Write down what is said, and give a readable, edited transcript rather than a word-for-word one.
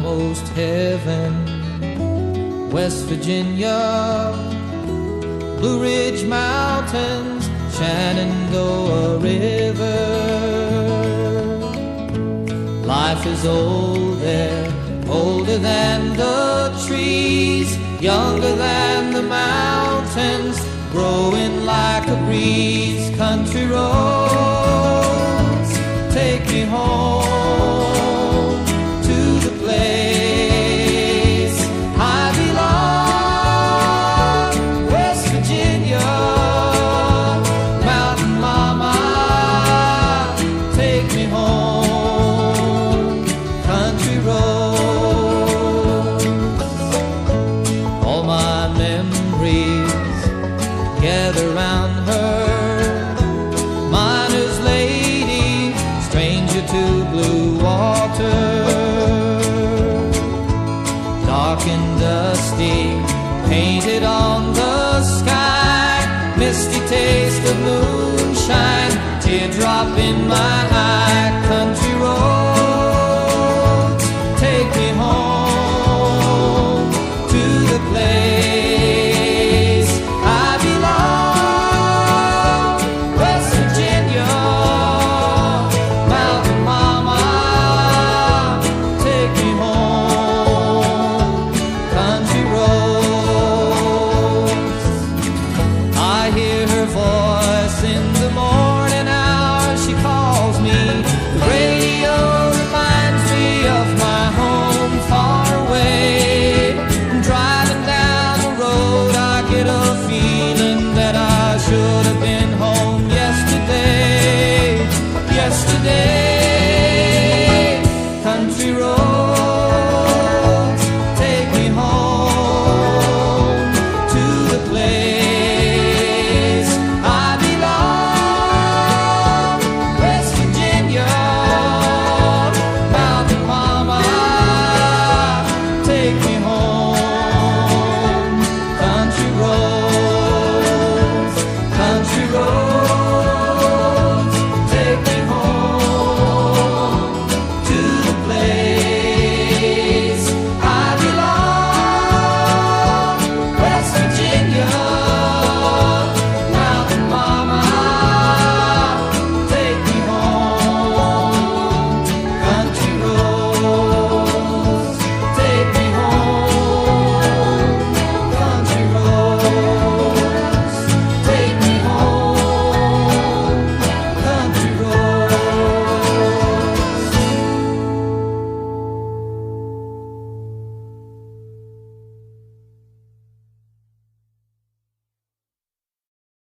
almost heaven. West Virginia, Blue Ridge Mountains, Shenandoah River. Life is old there, older than the trees, younger than the mountains, growing like a breeze. Country roads, take me home to the place I belong. West Virginia, Mountain Mama, take me home. Country roads, all my memories gather round her. Miner's lady, stranger to blue water. Dark and dusty, painted on the sky. Misty taste of moonshine, teardrop in my eye.